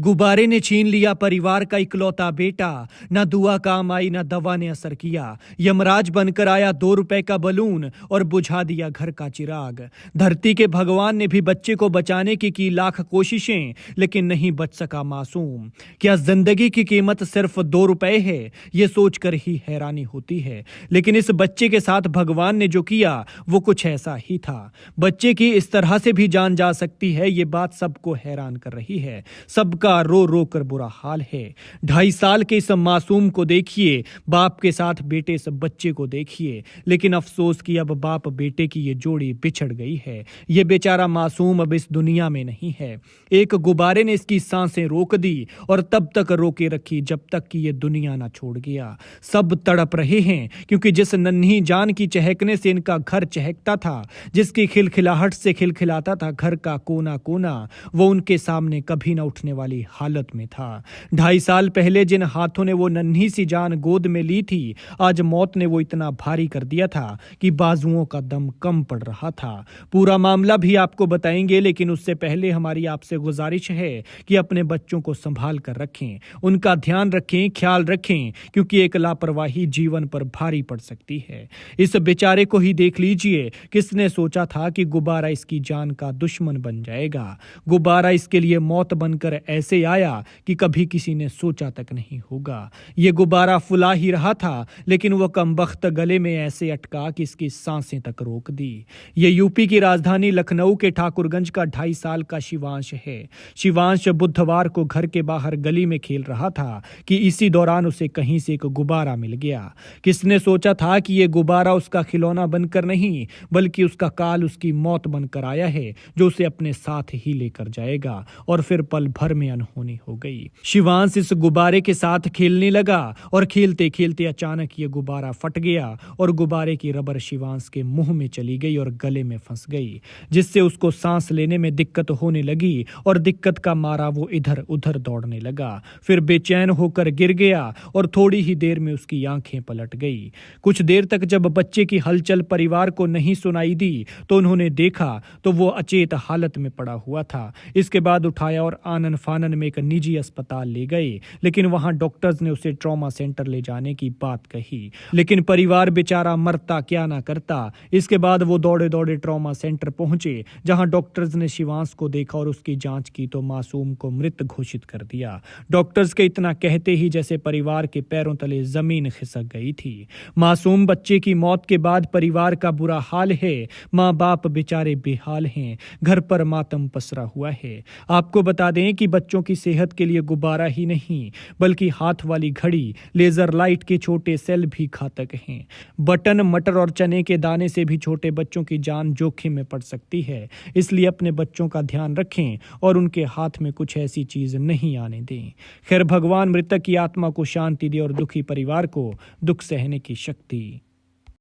गुब्बारे ने छीन लिया परिवार का इकलौता बेटा। न दुआ काम आई न दवा ने असर किया। यमराज बनकर आया 2 रुपए का बलून और बुझा दिया घर का चिराग। धरती के भगवान ने भी बच्चे को बचाने की लाख कोशिशें, लेकिन नहीं बच सका मासूम। क्या जिंदगी की कीमत सिर्फ 2 रुपए है? ये सोचकर ही हैरानी होती है। लेकिन इस बच्चे के साथ भगवान ने जो किया वो कुछ ऐसा ही था। बच्चे की इस तरह से भी जान जा सकती है, ये बात सबको हैरान कर रही है। सबका रो रो कर बुरा हाल है। 2.5 साल के इस मासूम को देखिए, बाप के साथ बेटे इस बच्चे को देखिए। लेकिन अफसोस कि अब बाप बेटे की ये जोड़ी बिछड़ गई है। ये बेचारा मासूम अब इस दुनिया में नहीं है। एक गुब्बारे ने इसकी सांसें रोक दी और तब तक रोके रखी जब तक कि ये दुनिया ना छोड़ गया। सब तड़प रहे हैं क्योंकि जिस नन्ही जान की चहकने से इनका घर चहकता था, जिसकी खिलखिलाहट से खिलखिलाता था घर का कोना कोना, वो उनके सामने कभी न उठने वाली हालत में था। 2.5 साल पहले जिन हाथों ने वो नन्ही सी जान गोद में ली थी, आज मौत ने वो इतना भारी कर दिया था कि बाजुओं का दम कम पड़ रहा था। पूरा मामला भी आपको बताएंगे, लेकिन उससे पहले हमारी आपसे गुजारिश है कि अपने बच्चों को संभाल कर रखें, उनका ध्यान रखें, ख्याल रखें, क्योंकि एक लापरवाही जीवन पर भारी पड़ सकती है। इस बेचारे को ही देख लीजिए, किसने सोचा था कि गुब्बारा इसकी जान का दुश्मन बन जाएगा। गुब्बारा इसके लिए मौत बनकर ऐसे आया कि कभी किसी ने सोचा तक नहीं होगा। ये गुब्बारा फुला ही रहा था, लेकिन वो कमबख्त गले में ऐसे अटका कि इसकी सांसें तक रोक दी। ये यूपी की राजधानी लखनऊ के ठाकुरगंज का 2.5 साल का शिवांश है। शिवांश बुधवार को घर के बाहर गली में खेल रहा था कि इसी दौरान उसे कहीं से एक गुब्बारा मिल गया। किसने सोचा था कि ये गुब्बारा उसका खिलौना बनकर नहीं, बल्कि उसका काल, उसकी मौत बनकर आया है, जो उसे अपने साथ ही लेकर जाएगा। और फिर पल भर में अनहोनी हो गई। शिवांश इस गुब्बारे के साथ खेलने लगा और खेलते खेलते अचानक ये गुब्बारा फट गया और गुब्बारे की रबर शिवांश के मुंह में चली गई और गले में फंस गई, जिससे उसको सांस लेने में दिक्कत होने लगी और दिक्कत का मारा वो इधर उधर दौड़ने लगा। फिर बेचैन होकर गिर गया और थोड़ी ही देर में उसकी आंखें पलट गई। कुछ देर तक जब बच्चे की हलचल परिवार को नहीं सुनाई दी तो उन्होंने देखा तो वो अचेत हालत में पड़ा हुआ था। इसके बाद उठाया और आनन फानन में एक निजी अस्पताल ले गए, लेकिन वहां डॉक्टर्स ने उसे ट्रॉमा सेंटर ले जाने की बात कही। लेकिन परिवार बेचारा मरता क्या ना करता। इसके बाद वो दौड़े दौड़े ट्रॉमा सेंटर पहुंचे, जहां डॉक्टर्स ने शिवांश को देखा और उसकी जांच की तो मासूम को मृत घोषित कर दिया। डॉक्टर्स के इतना कहते ही जैसे परिवार के पैरों तले जमीन खिसक गई थी। मासूम बच्चे की मौत के बाद परिवार का बुरा हाल है। माँ बाप बेचारे बेहाल हैं। घर पर मातम पसरा हुआ है। आपको बता दें कि बच्चों की सेहत के लिए गुब्बारा ही नहीं, बल्कि हाथ वाली घड़ी, लेजर लाइट के छोटे सेल भी घातक हैं। बटन, मटर और चने के दाने से भी छोटे बच्चों की जान जोखिम में पड़ सकती है। इसलिए अपने बच्चों का ध्यान रखें और उनके हाथ में कुछ ऐसी चीज नहीं आने दें। खैर, भगवान मृतक की आत्मा को शांति दे और दुखी परिवार को दुख सहने की शक्ति